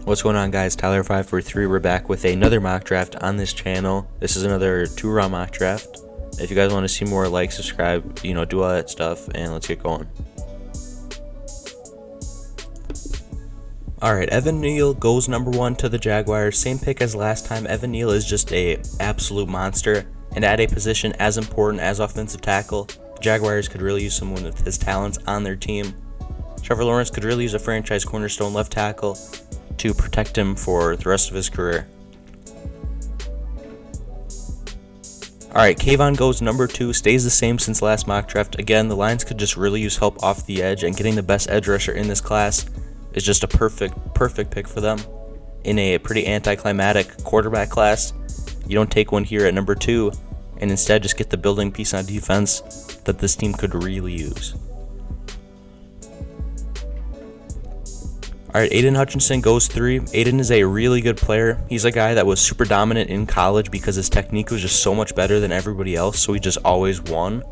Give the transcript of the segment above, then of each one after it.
What's going on, guys? Tyler543. We're back with another mock draft on this channel. This is another 2-round mock draft. If you guys want to see more, like, subscribe, do all that stuff, and let's get going. Alright, Evan Neal goes number 1 to the Jaguars. Same pick as last time. Evan Neal is just a absolute monster, and at a position as important as offensive tackle, the Jaguars could really use someone with his talents on their team. Trevor Lawrence could really use a franchise cornerstone left tackle to protect him for the rest of his career. Alright, Kayvon goes number 2, stays the same since last mock draft. Again, the Lions could just really use help off the edge, and getting the best edge rusher in this class is just a perfect pick for them. In a pretty anticlimactic quarterback class, you don't take one here at number 2, and instead just get the building piece on defense that this team could really use. Alright, Aiden Hutchinson goes 3. Aiden is a really good player. He's a guy that was super dominant in college because his technique was just so much better than everybody else, so he just always won.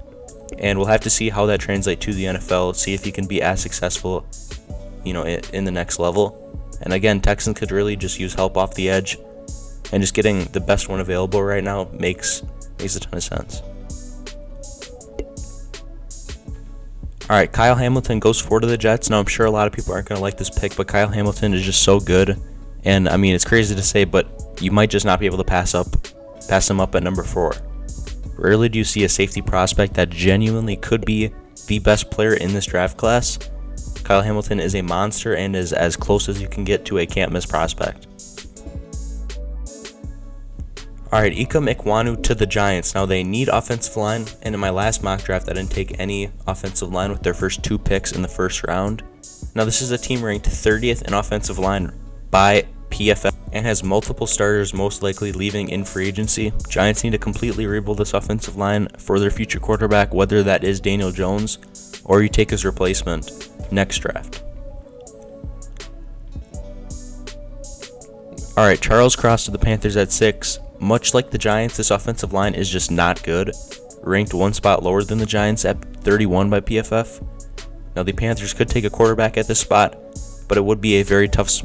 And we'll have to see how that translates to the NFL, see if he can be as successful, in the next level. And again, Texans could really just use help off the edge, and just getting the best one available right now makes a ton of sense. Alright, Kyle Hamilton goes 4 to the Jets. Now, I'm sure a lot of people aren't going to like this pick, but Kyle Hamilton is just so good. And, it's crazy to say, but you might just not be able to pass him up at number 4. Rarely do you see a safety prospect that genuinely could be the best player in this draft class. Kyle Hamilton is a monster and is as close as you can get to a can't-miss prospect. Alright, Ikem Ekwonu to the Giants. Now, they need offensive line, and in my last mock draft, I didn't take any offensive line with their first 2 picks in the first round. Now, this is a team ranked 30th in offensive line by PFF and has multiple starters most likely leaving in free agency. Giants need to completely rebuild this offensive line for their future quarterback, whether that is Daniel Jones or you take his replacement next draft. Alright, Charles Cross to the Panthers at 6. Much like the Giants, this offensive line is just not good. Ranked 1 spot lower than the Giants at 31 by PFF. Now, the Panthers could take a quarterback at this spot, but it would be a very tough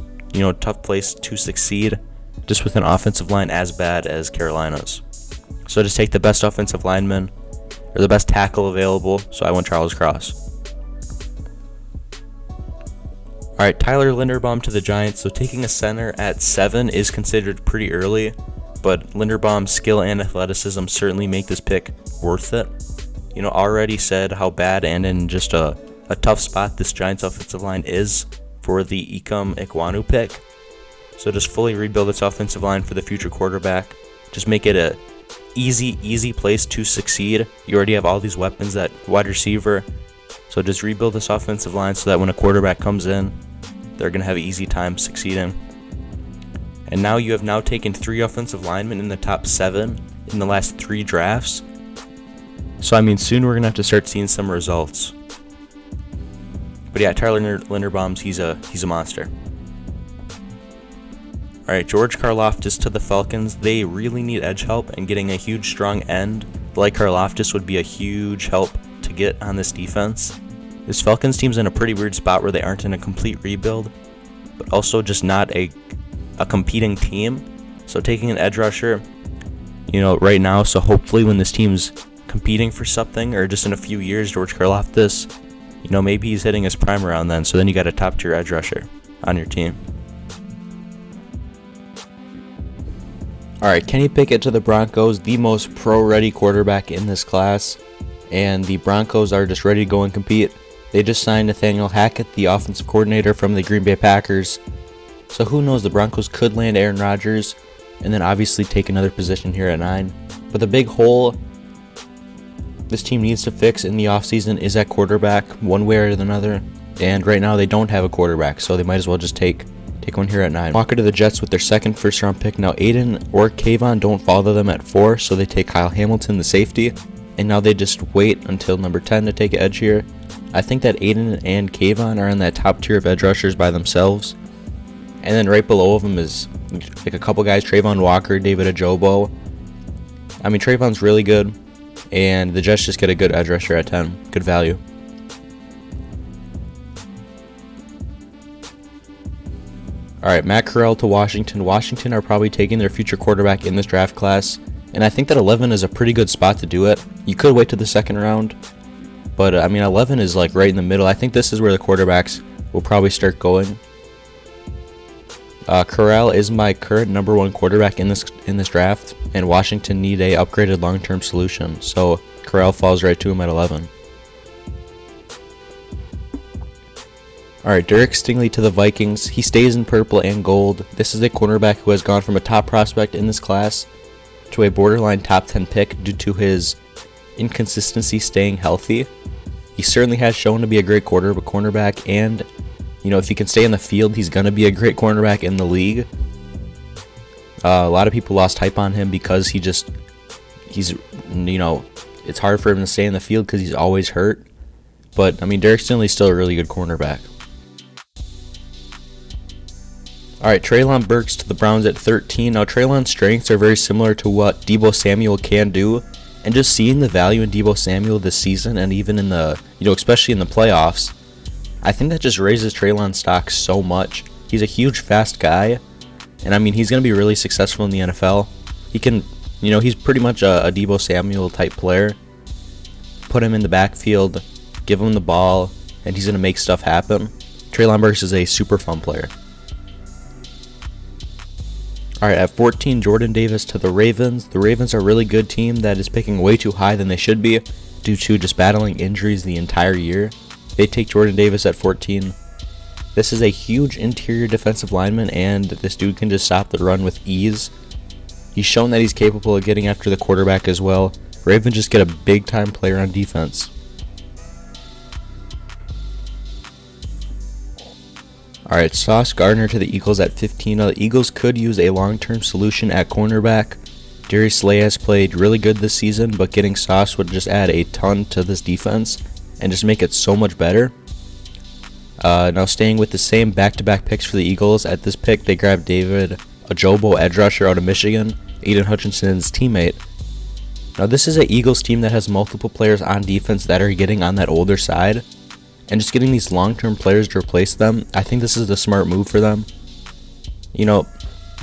place to succeed, just with an offensive line as bad as Carolina's. So just take the best offensive lineman, or the best tackle available, so I went Charles Cross. Alright, Tyler Linderbaum to the Giants. So taking a center at 7 is considered pretty early, but Linderbaum's skill and athleticism certainly make this pick worth it. Already said how bad and in just a tough spot this Giants offensive line is for the Ikem Ekwonu pick. So just fully rebuild this offensive line for the future quarterback. Just make it a easy place to succeed. You already have all these weapons at wide receiver. So just rebuild this offensive line so that when a quarterback comes in, they're going to have an easy time succeeding. And now you have taken 3 offensive linemen in the top 7 in the last 3 drafts. So soon we're going to have to start seeing some results. But yeah, Tyler Linderbaum, he's a monster. Alright, George Karlaftis to the Falcons. They really need edge help, and getting a huge strong end like Karlaftis would be a huge help to get on this defense. This Falcons team's in a pretty weird spot where they aren't in a complete rebuild, but also just not a competing team. So taking an edge rusher, right now, so hopefully when this team's competing for something, or just in a few years, George Karlaftis, maybe he's hitting his prime around then, so then you got a top tier edge rusher on your team. Alright, Kenny Pickett to the Broncos, the most pro-ready quarterback in this class, and the Broncos are just ready to go and compete. They just signed Nathaniel Hackett, the offensive coordinator from the Green Bay Packers. So who knows, the Broncos could land Aaron Rodgers, and then obviously take another position here at 9. But the big hole this team needs to fix in the offseason is at quarterback, one way or another. And right now they don't have a quarterback, so they might as well just take one here at 9. Walker to the Jets with their second first-round pick. Now Aiden or Kayvon don't follow them at 4, so they take Kyle Hamilton, the safety. And now they just wait until number 10 to take edge here. I think that Aiden and Kayvon are in that top tier of edge rushers by themselves. And then right below them is like a couple guys, Trayvon Walker, David Ajobo. Trayvon's really good, and the Jets just get a good edge rusher at 10. Good value. Alright, Matt Corral to Washington. Washington are probably taking their future quarterback in this draft class, and I think that 11 is a pretty good spot to do it. You could wait to the second round, but I mean 11 is like right in the middle. I think this is where the quarterbacks will probably start going. Corral is my current number one quarterback in this draft, and Washington need a upgraded long-term solution, so Corral falls right to him at 11. Alright, Derek Stingley to the Vikings. He stays in purple and gold. This is a cornerback who has gone from a top prospect in this class to a borderline top 10 pick due to his inconsistency staying healthy. He certainly has shown to be a great cornerback, and if he can stay in the field, he's going to be a great cornerback in the league. A lot of people lost hype on him because it's hard for him to stay in the field because he's always hurt. But, I mean, Derek Stingley's still a really good cornerback. Alright, Treylon Burks to the Browns at 13. Now, Treylon's strengths are very similar to what Deebo Samuel can do. And just seeing the value in Deebo Samuel this season, and even in the, especially in the playoffs, I think that just raises Treylon's stock so much. He's a huge, fast guy. And, I mean, he's going to be really successful in the NFL. He can, he's pretty much a Deebo Samuel type player. Put him in the backfield, give him the ball, and he's going to make stuff happen. Treylon Burks is a super fun player. Alright, at 14, Jordan Davis to the Ravens. The Ravens are a really good team that is picking way too high than they should be due to just battling injuries the entire year. They take Jordan Davis at 14. This is a huge interior defensive lineman, and this dude can just stop the run with ease. He's shown that he's capable of getting after the quarterback as well. Ravens just get a big-time player on defense. Alright, Sauce Gardner to the Eagles at 15. Now, the Eagles could use a long-term solution at cornerback. Darius Slay has played really good this season, but getting Sauce would just add a ton to this defense and just make it so much better. Now, staying with the same back-to-back picks for the Eagles, at this pick they grabbed David Ojabo, edge rusher out of Michigan, Aiden Hutchinson's teammate. Now, this is an Eagles team that has multiple players on defense that are getting on that older side. And just getting these long-term players to replace them, I think this is the smart move for them.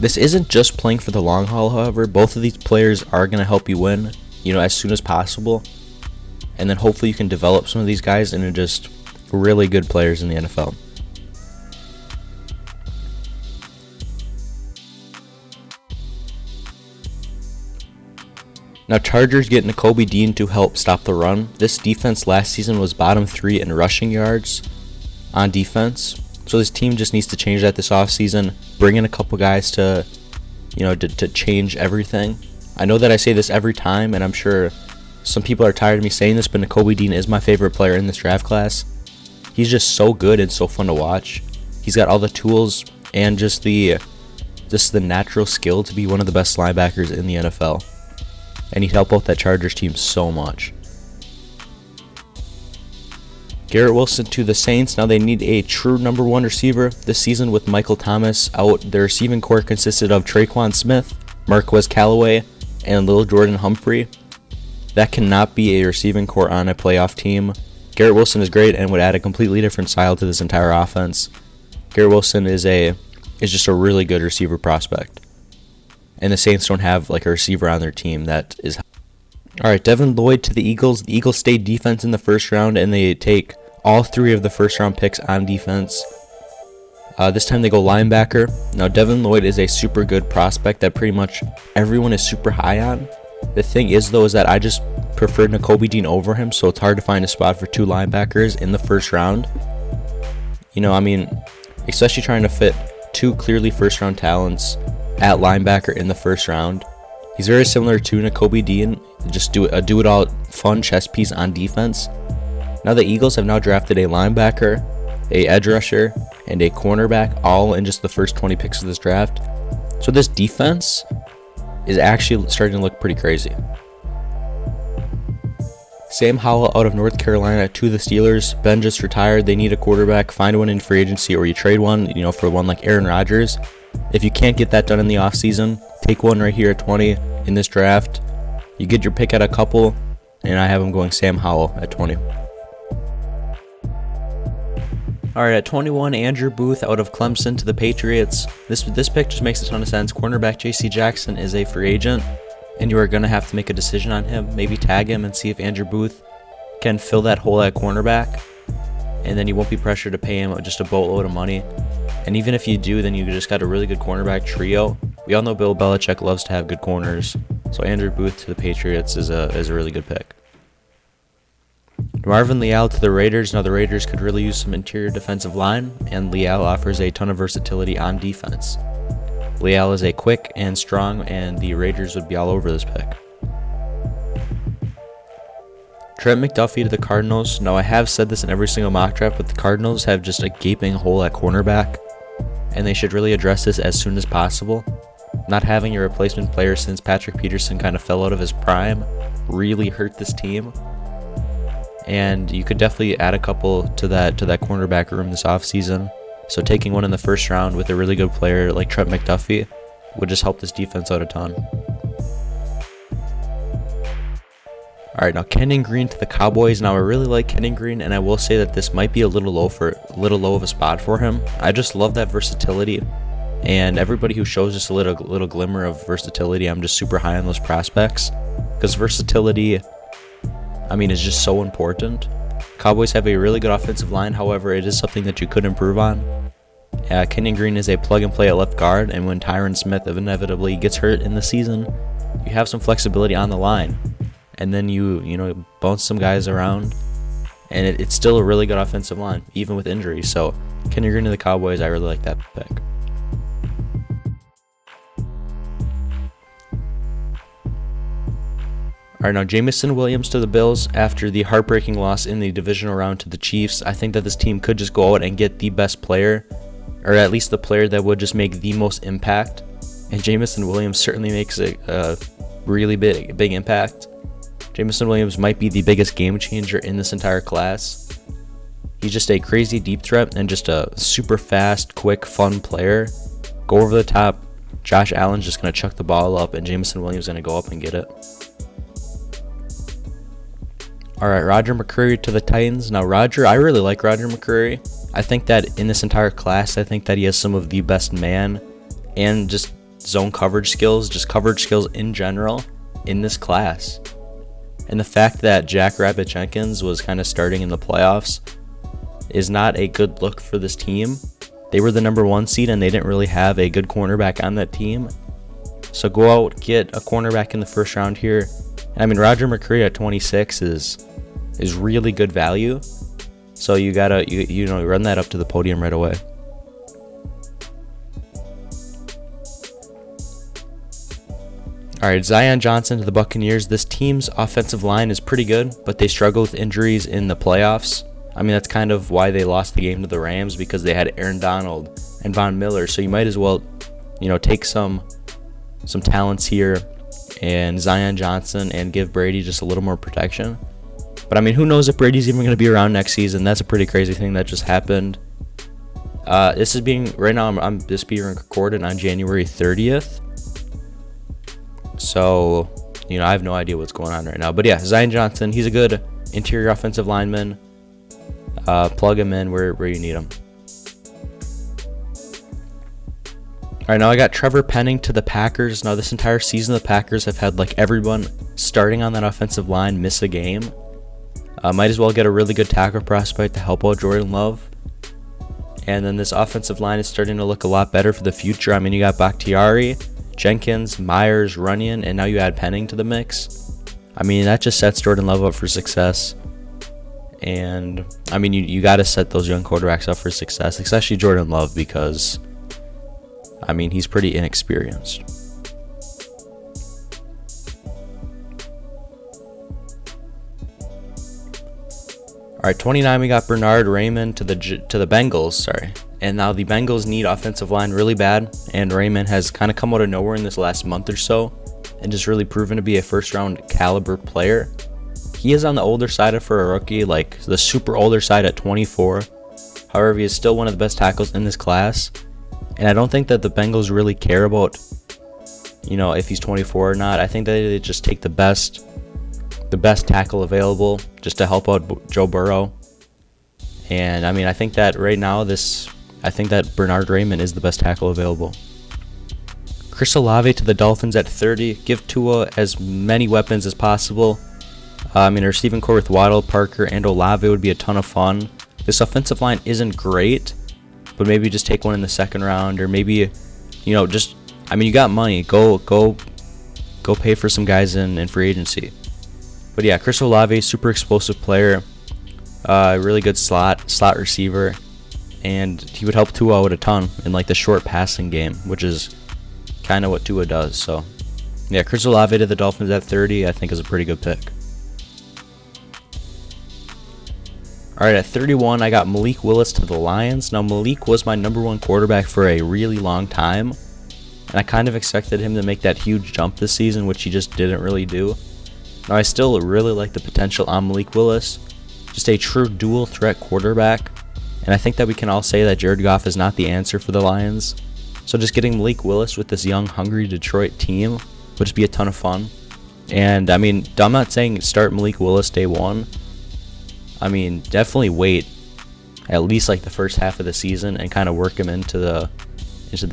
This isn't just playing for the long haul, however. Both of these players are going to help you win, as soon as possible. And then hopefully you can develop some of these guys into just really good players in the NFL. Now, Chargers get Nakobe Dean to help stop the run. This defense last season was bottom 3 in rushing yards on defense. So this team just needs to change that this offseason. Bring in a couple guys to change everything. I know that I say this every time, and I'm sure some people are tired of me saying this, but Nakobe Dean is my favorite player in this draft class. He's just so good and so fun to watch. He's got all the tools and just the natural skill to be one of the best linebackers in the NFL. And he'd help out that Chargers team so much. Garrett Wilson to the Saints. Now they need a true number one receiver. This season with Michael Thomas out, their receiving core consisted of Traquan Smith, Marquez Callaway, and Lil Jordan Humphrey. That cannot be a receiving core on a playoff team. Garrett Wilson is great and would add a completely different style to this entire offense. Garrett Wilson is just a really good receiver prospect. And the Saints don't have a receiver on their team that is. Alright, Devin Lloyd to the Eagles. The Eagles stayed defense in the first round, and they take all 3 of the first round picks on defense. This time they go linebacker. Now, Devin Lloyd is a super good prospect that pretty much everyone is super high on. The thing is, though, is that I just preferred Nakobe Dean over him, so it's hard to find a spot for 2 linebackers in the first round. Especially trying to fit 2 clearly first round talents at linebacker in the first round. He's very similar to Nakobe Dean, just do it all fun chess piece on defense. Now the Eagles have now drafted a linebacker, a edge rusher, and a cornerback all in just the first 20 picks of this draft. So this defense is actually starting to look pretty crazy. Sam Howell out of North Carolina to the Steelers. Ben just retired. They need a quarterback. Find one in free agency, or you trade one, for one like Aaron Rodgers. If you can't get that done in the offseason, take one right here at 20 in this draft. You get your pick at a couple, and I have him going Sam Howell at 20. All right, at 21, Andrew Booth out of Clemson to the Patriots. This pick just makes a ton of sense. Cornerback J.C. Jackson is a free agent, and you are going to have to make a decision on him. Maybe tag him and see if Andrew Booth can fill that hole at cornerback, and then you won't be pressured to pay him just a boatload of money. And even if you do, then you just got a really good cornerback trio. We all know Bill Belichick loves to have good corners, so Andrew Booth to the Patriots is a really good pick. Marvin Leal to the Raiders. Now the Raiders could really use some interior defensive line, and Leal offers a ton of versatility on defense. Leal is a quick and strong, and the Raiders would be all over this pick. Trent McDuffie to the Cardinals. Now I have said this in every single mock draft, but the Cardinals have just a gaping hole at cornerback, and they should really address this as soon as possible. Not having a replacement player since Patrick Peterson kind of fell out of his prime really hurt this team. And you could definitely add a couple to that cornerback room this offseason. So taking one in the first round with a really good player like Trent McDuffie would just help this defense out a ton. Alright, now Kenyon Green to the Cowboys. Now I really like Kenyon Green, and I will say that this might be a little low of a spot for him. I just love that versatility, and everybody who shows just a little glimmer of versatility, I'm just super high on those prospects, because versatility, is just so important. Cowboys have a really good offensive line, however, it is something that you could improve on. Kenyon Green is a plug-and-play at left guard, and when Tyron Smith inevitably gets hurt in the season, you have some flexibility on the line. And then you bounce some guys around, and it's still a really good offensive line, even with injuries. So Kenyon Green to the Cowboys, I really like that pick. Alright, now Jameson Williams to the Bills. After the heartbreaking loss in the divisional round to the Chiefs, I think that this team could just go out and get the best player, or at least the player that would just make the most impact. And Jameson Williams certainly makes a really big impact. Jameson Williams might be the biggest game changer in this entire class. He's just a crazy deep threat and just a super fast, quick, fun player. Go over the top. Josh Allen's just going to chuck the ball up, and Jameson Williams is going to go up and get it. Alright, Roger McCreary to the Titans. Now I really like Roger McCreary. I think that in this entire class, I think that he has some of the best man and just zone coverage skills, just coverage skills in general in this class. And the fact that Jack Rabbit Jenkins was kind of starting in the playoffs is not a good look for this team. They were the number 1 seed, and they didn't really have a good cornerback on that team. So go out, get a cornerback in the first round here. Roger McCreary at 26 is really good value. So you gotta run that up to the podium right away. Alright, Zion Johnson to the Buccaneers. This team's offensive line is pretty good, but they struggle with injuries in the playoffs. That's kind of why they lost the game to the Rams, because they had Aaron Donald and Von Miller. So you might as well, take some talents here and Zion Johnson and give Brady just a little more protection. But who knows if Brady's even going to be around next season? That's a pretty crazy thing that just happened. This is being recorded on January 30th. So, I have no idea what's going on right now. But yeah, Zion Johnson, he's a good interior offensive lineman. Plug him in where you need him. Alright, now I got Trevor Penning to the Packers. Now this entire season, the Packers have had everyone starting on that offensive line miss a game. Might as well get a really good tackle prospect to help out Jordan Love. And then this offensive line is starting to look a lot better for the future. You got Bakhtiari, Jenkins, Myers, Runyon, and now you add Penning to the mix. That just sets Jordan Love up for success. And, you got to set those young quarterbacks up for success, especially Jordan Love, because, he's pretty inexperienced. Alright, 29, we got Bernard Raymond to the Bengals, And now the Bengals need offensive line really bad, and Raymond has kind of come out of nowhere in this last month or so and just really proven to be a first-round caliber player. He is on the older side for a rookie, the super older side at 24. However, he is still one of the best tackles in this class, and I don't think that the Bengals really care about, if he's 24 or not. I think that they just take the best tackle available just to help out Joe Burrow. And I mean, I think that right now I think that Bernard Raymond is the best tackle available. Chris Olave to the Dolphins at 30. Give Tua as many weapons as possible. I mean, a receiving core with Waddle, Parker, and Olave would be a ton of fun. This offensive line isn't great, but maybe just take one in the second round, or maybe, just, I mean, you got money. Go pay for some guys in free agency. But yeah, Chris Olave, super explosive player, really good slot receiver, and he would help Tua out a ton in like the short passing game, which is kind of what Tua does. So yeah, Chris Olave to the Dolphins at 30, I think is a pretty good pick. All right, at 31, I got Malik Willis to the Lions. Now, Malik was my number one quarterback for a really long time, and I kind of expected him to make that huge jump this season, which he just didn't really do. Now, I still really like the potential on Malik Willis, just a true dual threat quarterback, and I think that we can all say that Jared Goff is not the answer for the Lions. So just getting Malik Willis with this young, hungry Detroit team would just be a ton of fun. And I mean, I'm not saying start Malik Willis day one. I mean, definitely wait at least like the first half of the season and kind of work him into the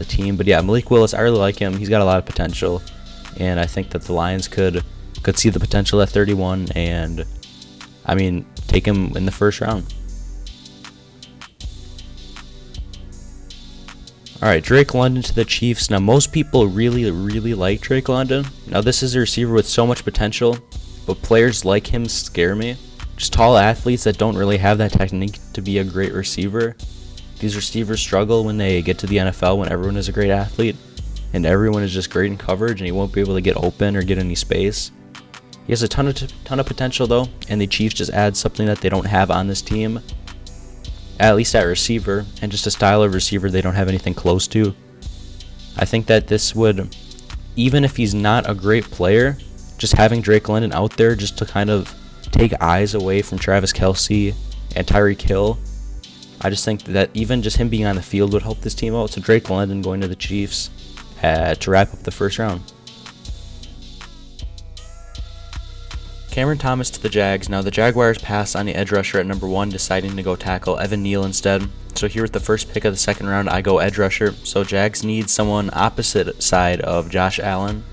team. But yeah, Malik Willis, I really like him. He's got a lot of potential, and I think that the Lions could see the potential at 31, and I mean, take him in the first round. All right, Drake London to the Chiefs. Now, most people really like Drake London. Now, this is a receiver with so much potential, but players like him scare me. Just tall athletes that don't really have that technique to be a great receiver. These receivers struggle when they get to the NFL, when everyone is a great athlete and everyone is just great in coverage, and he won't be able to get open or get any space. He has a ton of potential though, and the Chiefs just add something that they don't have on this team, at least at receiver, and just a style of receiver they don't have anything close to. I think that this would, even if he's not a great player, just having Drake London out there just to kind of take eyes away from Travis Kelce and Tyreek Hill. I just think that even just him being on the field would help this team out. So Drake London going to the Chiefs to wrap up the first round. Cameron Thomas to the Jags. Now the Jaguars pass on the edge rusher at number 1, deciding to go tackle Evan Neal instead. So here with the first pick of the second round, I go edge rusher. So Jags need someone opposite side of Josh Allen.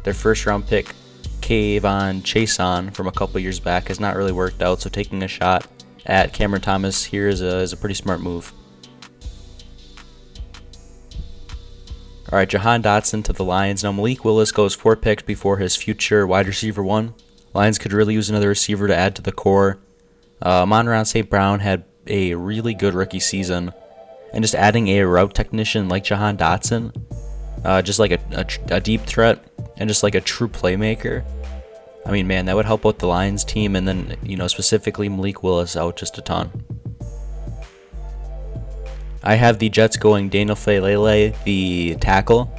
Their first round pick, Kayvon Chason, from a couple years back, has not really worked out, so taking a shot at Cameron Thomas here is a pretty smart move. Alright, Jahan Dotson to the Lions. Now Malik Willis goes 4 picks before his future wide receiver 1. Lions could really use another receiver to add to the core. Amon-Ra St. Brown had a really good rookie season, and just adding a route technician like Jahan Dotson, just like a deep threat and just like a true playmaker, I mean, man, that would help out the Lions team, and then, specifically Malik Willis out just a ton. I have the Jets going Daniel Falele, the tackle.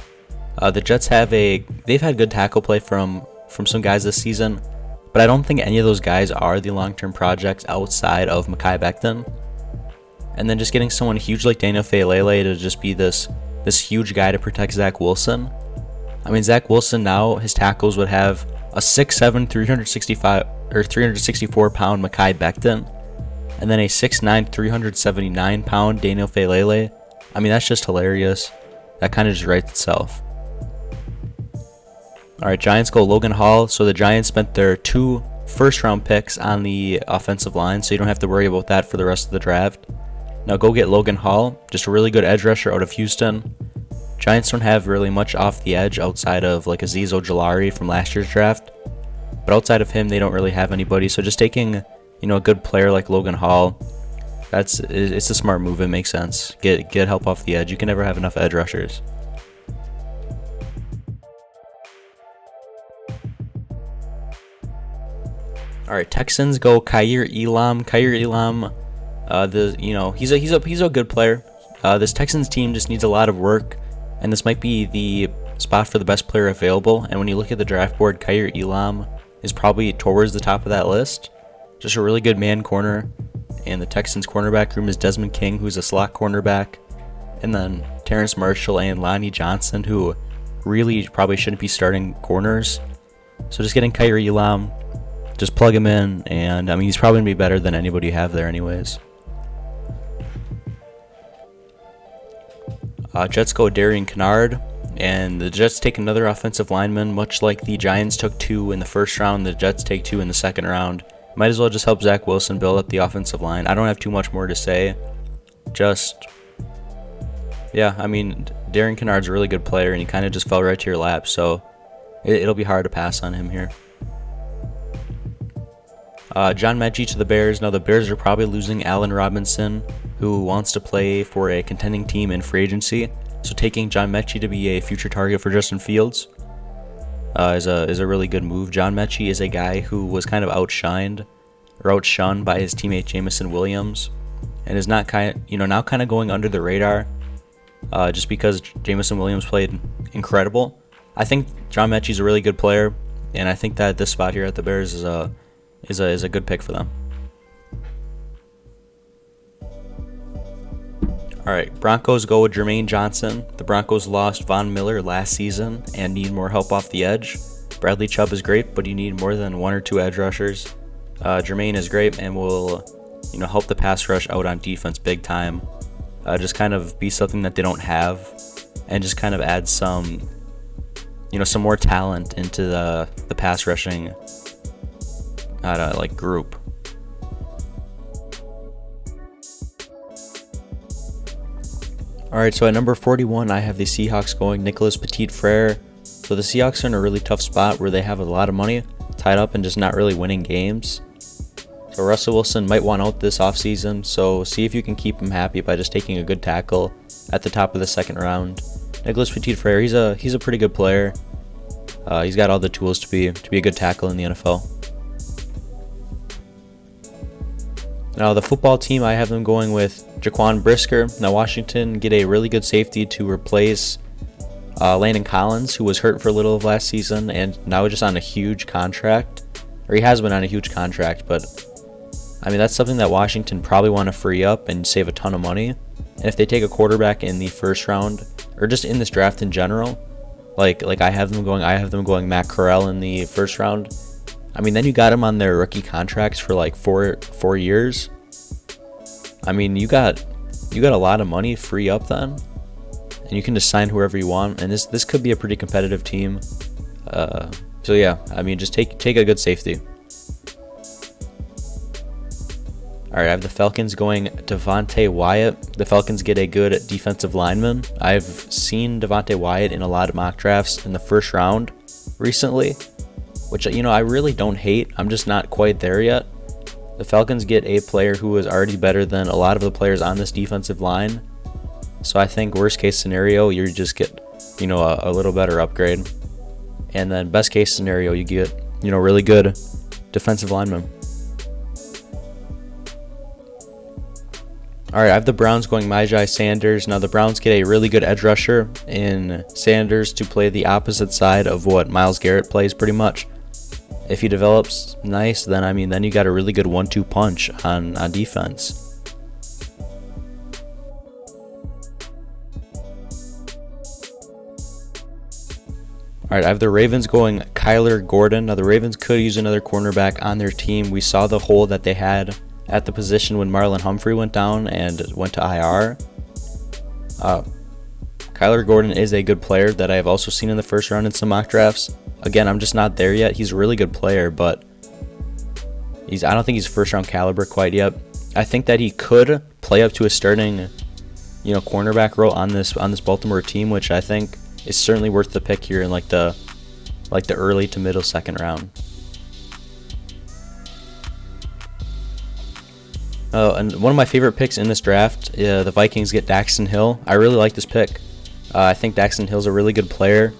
The Jets they've had good tackle play from some guys this season, but I don't think any of those guys are the long-term projects outside of Mekhi Becton. And then just getting someone huge like Daniel Falele to just be this huge guy to protect Zach Wilson. I mean, Zach Wilson now, his tackles would have a 6'7", 364-pound Mekhi Becton, and then a 6'9", 379-pound Daniel Falele. I mean, that's just hilarious. That kind of just writes itself. All right, Giants go Logan Hall. So the Giants spent their 2 first-round picks on the offensive line, so you don't have to worry about that for the rest of the draft. Now go get Logan Hall, just a really good edge rusher out of Houston. Giants don't have really much off the edge outside of like Azeez Ojulari from last year's draft, but outside of him, they don't really have anybody. So just taking, a good player like Logan Hall, it's a smart move. It makes sense. Get help off the edge. You can never have enough edge rushers. All right, Texans go Kaiir Elam. Kaiir Elam, he's a good player. This Texans team just needs a lot of work, and this might be the spot for the best player available. And when you look at the draft board, Kaiir Elam is probably towards the top of that list. Just a really good man corner, and the Texans cornerback room is Desmond King, who's a slot cornerback, and then Terrence Marshall and Lonnie Johnson, who really probably shouldn't be starting corners. So just getting Kaiir Elam, just plug him in, and I mean, he's probably going to be better than anybody you have there anyways. Jets go Darian Kennard, and the Jets take another offensive lineman, much like the Giants took 2 in the first round. The Jets take 2 in the second round. Might as well just help Zach Wilson build up the offensive line. I don't have too much more to say. Yeah, I mean, Darian Kennard's a really good player, and he kind of just fell right to your lap, so it'll be hard to pass on him here. John Mechie to the Bears. Now, the Bears are probably losing Allen Robinson, who wants to play for a contending team in free agency. So taking John Mechie to be a future target for Justin Fields is a really good move. John Mechie is a guy who was kind of outshined by his teammate Jameson Williams, and is now kind of going under the radar, just because Jameson Williams played incredible. I think John Mechie's a really good player, and I think that this spot here at the Bears is a good pick for them. Alright, Broncos go with Jermaine Johnson. The Broncos lost Von Miller last season and need more help off the edge. Bradley Chubb is great, but you need more than 1 or 2 edge rushers. Jermaine is great and will help the pass rush out on defense big time. Just kind of be something that they don't have, and just kind of add some more talent into the pass rushing group. Alright, so at number 41, I have the Seahawks going Nicholas Petit-Frere. So the Seahawks are in a really tough spot where they have a lot of money tied up and just not really winning games. So Russell Wilson might want out this offseason, so see if you can keep him happy by just taking a good tackle at the top of the second round. Nicholas Petit-Frere, he's a pretty good player. He's got all the tools to be a good tackle in the NFL. Now, the football team, I have them going with Jaquan Brisker. Now, Washington get a really good safety to replace Landon Collins, who was hurt for a little of last season and now just on a huge contract. Or he has been on a huge contract, but I mean, that's something that Washington probably want to free up and save a ton of money. And if they take a quarterback in the first round, or just in this draft in general, like I have them going Matt Corral in the first round. I mean, then you got him on their rookie contracts for like four years. I mean, you got a lot of money free up then, and you can just sign whoever you want. And this could be a pretty competitive team. So yeah, I mean, just take a good safety. All right, I have the Falcons going Devontae Wyatt. The Falcons get a good defensive lineman. I've seen Devontae Wyatt in a lot of mock drafts in the first round recently, which I really don't hate. I'm just not quite there yet. The Falcons get a player who is already better than a lot of the players on this defensive line. So I think worst case scenario, you just get a little better upgrade, and then best case scenario, you get really good defensive lineman. All right, I have the Browns going Myjai Sanders. Now, the Browns get a really good edge rusher in Sanders to play the opposite side of what Myles Garrett plays pretty much. If he develops nice, then you got a really good 1-2 punch on defense. All right, I have the Ravens going Kyler Gordon. Now, the Ravens could use another cornerback on their team. We saw the hole that they had at the position when Marlon Humphrey went down and went to IR. Kyler Gordon is a good player that I have also seen in the first round in some mock drafts. Again, I'm just not there yet. He's a really good player, but I don't think he's first round caliber quite yet. I think that he could play up to a starting, cornerback role on this Baltimore team, which I think is certainly worth the pick here in like the early to middle second round. And one of my favorite picks in this draft, the Vikings get Daxton Hill. I really like this pick. I think Daxton Hill's a really good player.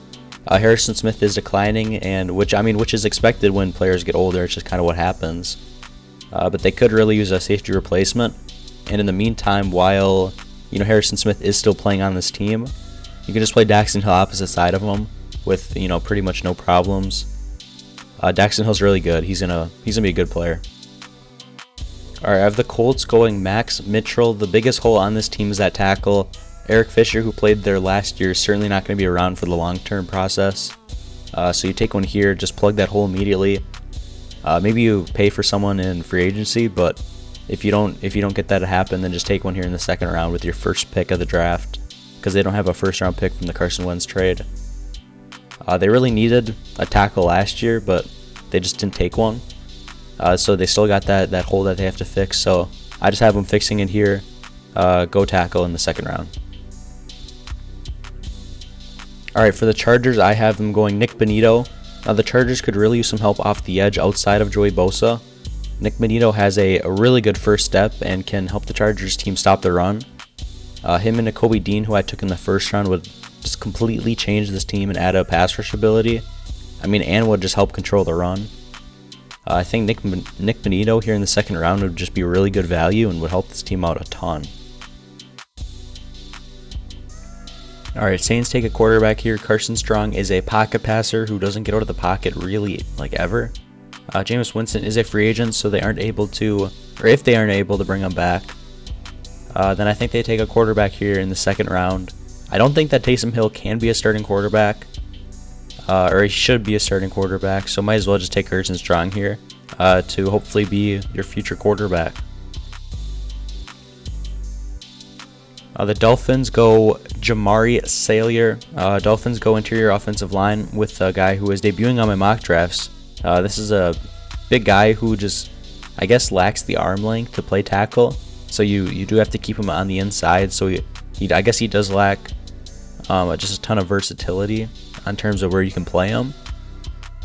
Harrison Smith is declining, and which is expected when players get older. It's just kind of what happens. But they could really use a safety replacement. And in the meantime, while Harrison Smith is still playing on this team, you can just play Daxton Hill opposite side of him with pretty much no problems. Daxton Hill's really good. He's gonna be a good player. All right, I have the Colts going Max Mitchell. The biggest hole on this team is at tackle. Eric Fisher, who played there last year, is certainly not going to be around for the long-term process. So you take one here, just plug that hole immediately. Maybe you pay for someone in free agency, but if you don't get that to happen, then just take one here in the second round with your first pick of the draft. because they don't have a first round pick from the Carson Wentz trade. They really needed a tackle last year, but they just didn't take one. So they still got that hole that they have to fix. So I just have them fixing it here. Go tackle in the second round. Alright, for the Chargers, I have them going Nick Bonito. Now the Chargers could really use some help off the edge outside of Joey Bosa. Nick Bonito has a really good first step and can help the Chargers team stop the run. Him and Nakobe Dean, who I took in the first round, would just completely change this team and add a pass rush ability. And would just help control the run. I think Nick Bonito here in the second round would just be really good value and would help this team out a ton. Alright, Saints take a quarterback here. Carson Strong is a pocket passer who doesn't get out of the pocket really, ever. Jameis Winston is a free agent, so they aren't able to, or if they aren't able to bring him back, then I think they take a quarterback here in the second round. I don't think that Taysom Hill can be a starting quarterback, or he should be a starting quarterback, so might as well just take Carson Strong here to hopefully be your future quarterback. The Dolphins go Jamari Salyer. Dolphins go interior offensive line with a guy who is debuting on my mock drafts. This is a big guy who just, I guess, lacks the arm length to play tackle. So you do have to keep him on the inside. So I guess he does lack just a ton of versatility in terms of where you can play him.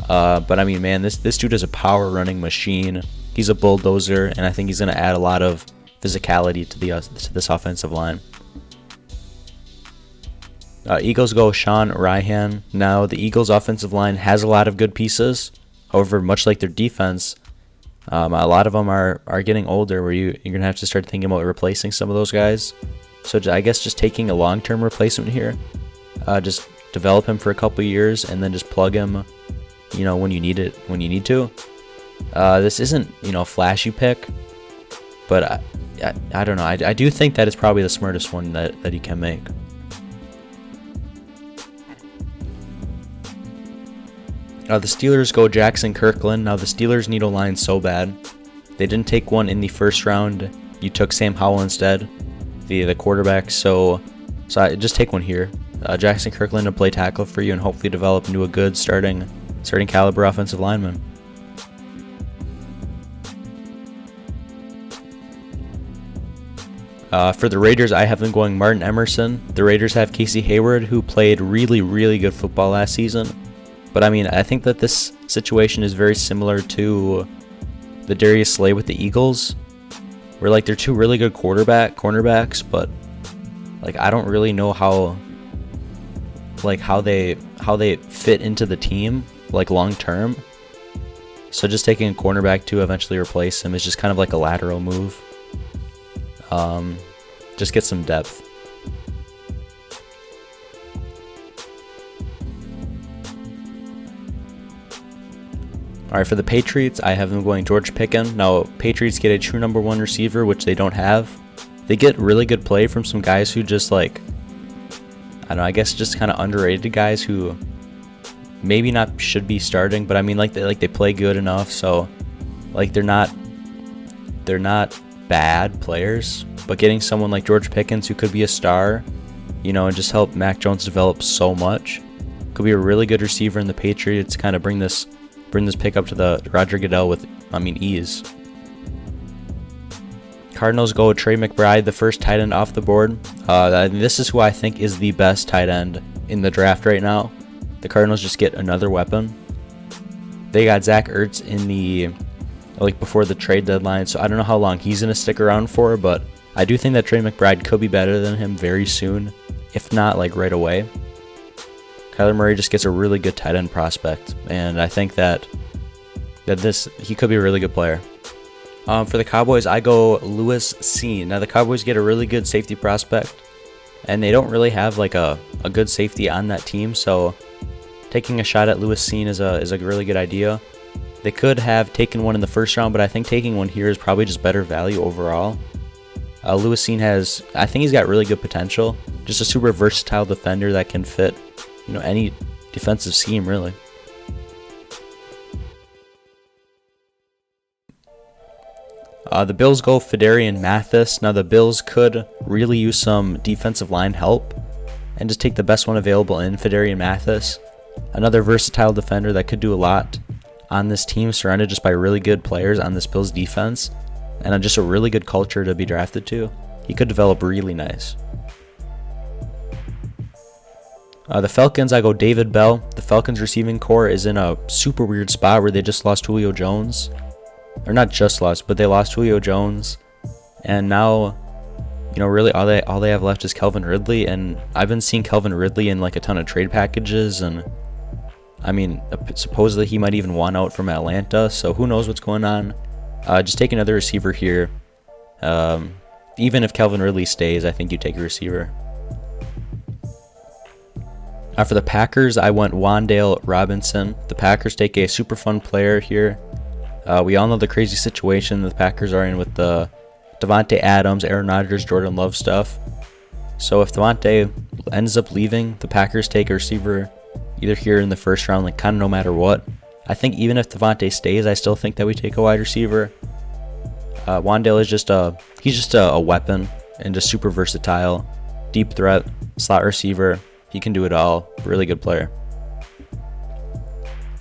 But man, this dude is a power running machine. He's a bulldozer, and I think he's going to add a lot of physicality to this offensive line. Eagles go Sean Raihan. Now, the Eagles' offensive line has a lot of good pieces. However, much like their defense, a lot of them are getting older, where you're going to have to start thinking about replacing some of those guys. So I guess just taking a long-term replacement here. Just develop him for a couple years and then just plug him, when you need to. This isn't, a flashy pick, but I don't know. I do think that it's probably the smartest one that he can make. The Steelers go Jackson Kirkland. Now the Steelers need a line so bad. They didn't take one in the first round. You took Sam Howell instead, the quarterback. So I just take one here. Jackson Kirkland to play tackle for you and hopefully develop into a good starting caliber offensive lineman. For the Raiders, I have them going Martin Emerson. The Raiders have Casey Hayward, who played really, really good football last season. But I think that this situation is very similar to the Darius Slay with the Eagles, where they're two really good cornerbacks, but I don't really know how they fit into the team long term. So just taking a cornerback to eventually replace him is just kind of like a lateral move. Just get some depth. Alright, for the Patriots, I have them going George Pickens. Now, Patriots get a true number one receiver, which they don't have. They get really good play from some guys who just I guess just kind of underrated guys who maybe not should be starting, but they play good enough, so they're not bad players. But getting someone like George Pickens who could be a star, and just help Mac Jones develop so much, could be a really good receiver in the Patriots. Kind of bring this pick up to the Roger Goodell with ease. Cardinals go Trey McBride, the first tight end off the board. This is who I think is the best tight end in the draft right now. The Cardinals just get another weapon. They got Zach Ertz in the before the trade deadline, so I don't know how long he's gonna stick around for, but I do think that Trey McBride could be better than him very soon, if not right away. Kyler Murray just gets a really good tight end prospect, and I think that he could be a really good player. For the Cowboys, I go Lewis Cine. Now the Cowboys get a really good safety prospect, and they don't really have a good safety on that team, so taking a shot at Lewis Cine is a really good idea. They could have taken one in the first round, but I think taking one here is probably just better value overall. Lewis Cine I think he's got really good potential. Just a super versatile defender that can fit, any defensive scheme, really. The Bills go Fedarian Mathis. Now the Bills could really use some defensive line help. and just take the best one available in Fedarian Mathis. Another versatile defender that could do a lot on this team, surrounded just by really good players on this Bills defense, and just a really good culture to be drafted to. He could develop really nice. The Falcons, I go David Bell. The Falcons receiving core is in a super weird spot where they just lost Julio Jones. Or not just lost, but they lost Julio Jones. And now, really all they have left is Calvin Ridley. And I've been seeing Calvin Ridley in like a ton of trade packages. And supposedly he might even want out from Atlanta. So who knows what's going on. Just take another receiver here. Even if Calvin Ridley stays, I think you take a receiver. For the Packers, I went Wan'Dale Robinson. The Packers take a super fun player here. We all know the crazy situation the Packers are in with the Devontae Adams, Aaron Rodgers, Jordan Love stuff. So if Devontae ends up leaving, the Packers take a receiver either here in the first round, like kind of no matter what. I think even if Devontae stays, I still think that we take a wide receiver. Wan'Dale is just a weapon and just super versatile, deep threat, slot receiver. He can do it all. Really good player.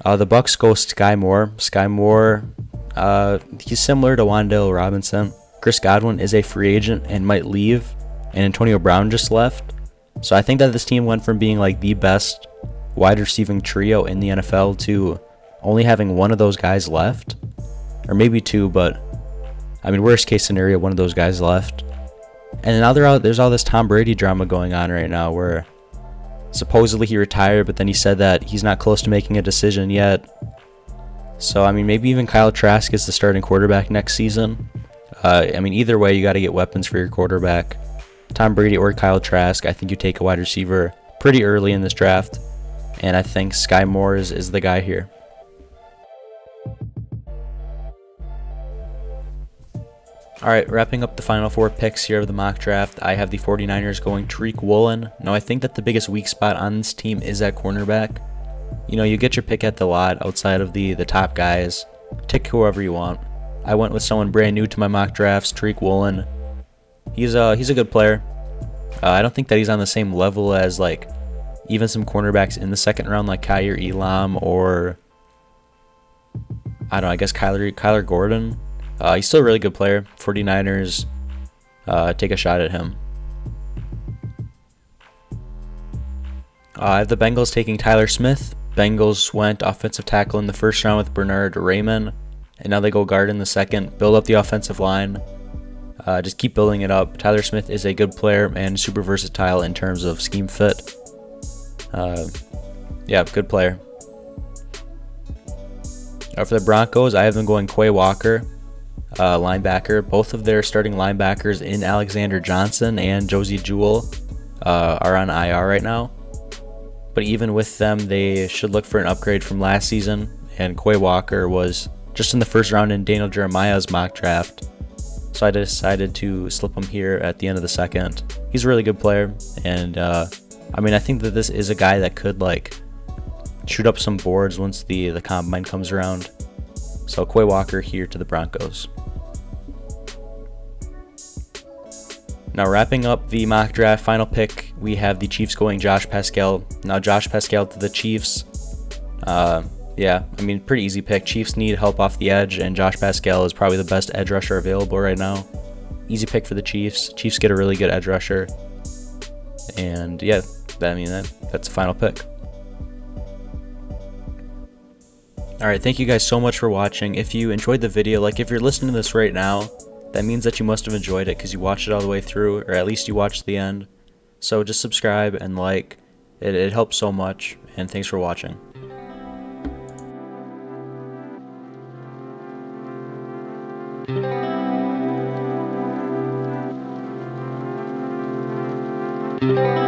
The Bucs go Sky Moore. Sky Moore, he's similar to Wan'Dale Robinson. Chris Godwin is a free agent and might leave, and Antonio Brown just left. So I think that this team went from being like the best wide receiving trio in the NFL to only having one of those guys left, or maybe two, but worst case scenario, one of those guys left. And now there's all this Tom Brady drama going on right now where supposedly he retired, but then he said that he's not close to making a decision yet. So, maybe even Kyle Trask is the starting quarterback next season. Either way, you got to get weapons for your quarterback. Tom Brady or Kyle Trask, I think you take a wide receiver pretty early in this draft. And I think Sky Moore is the guy here. Alright, wrapping up the final four picks here of the mock draft, I have the 49ers going Tariq Woolen. Now, I think that the biggest weak spot on this team is at cornerback. You get your pick at the lot outside of the top guys. Take whoever you want. I went with someone brand new to my mock drafts, Tariq Woolen. He's a good player. I don't think that he's on the same level as like even some cornerbacks in the second round like Kyer Elam or I guess Kyler Gordon. He's still a really good player. 49ers, take a shot at him. I have the Bengals taking Tyler Smith. Bengals went offensive tackle in the first round with Bernard Raymond, and now they go guard in the second. Build up the offensive line. Just keep building it up. Tyler Smith is a good player and super versatile in terms of scheme fit. Good player. For the Broncos, I have them going Quay Walker, linebacker. Both of their starting linebackers in Alexander Johnson and Josie Jewell are on IR right now. But even with them, they should look for an upgrade from last season. And Quay Walker was just in the first round in Daniel Jeremiah's mock draft. So I decided to slip him here at the end of the second. He's a really good player. And I think that this is a guy that could like shoot up some boards once the combine comes around. So Quay Walker here to the Broncos. Now wrapping up the mock draft final pick, we have the Chiefs going Josh Pascal. Now Josh Pascal to the Chiefs. Pretty easy pick. Chiefs need help off the edge, and Josh Pascal is probably the best edge rusher available right now. Easy pick for the Chiefs. Chiefs get a really good edge rusher. And that's the final pick. Alright, thank you guys so much for watching. If you enjoyed the video, if you're listening to this right now, that means that you must have enjoyed it because you watched it all the way through, or at least you watched the end. So just subscribe and like. It helps so much, and thanks for watching. Thank you.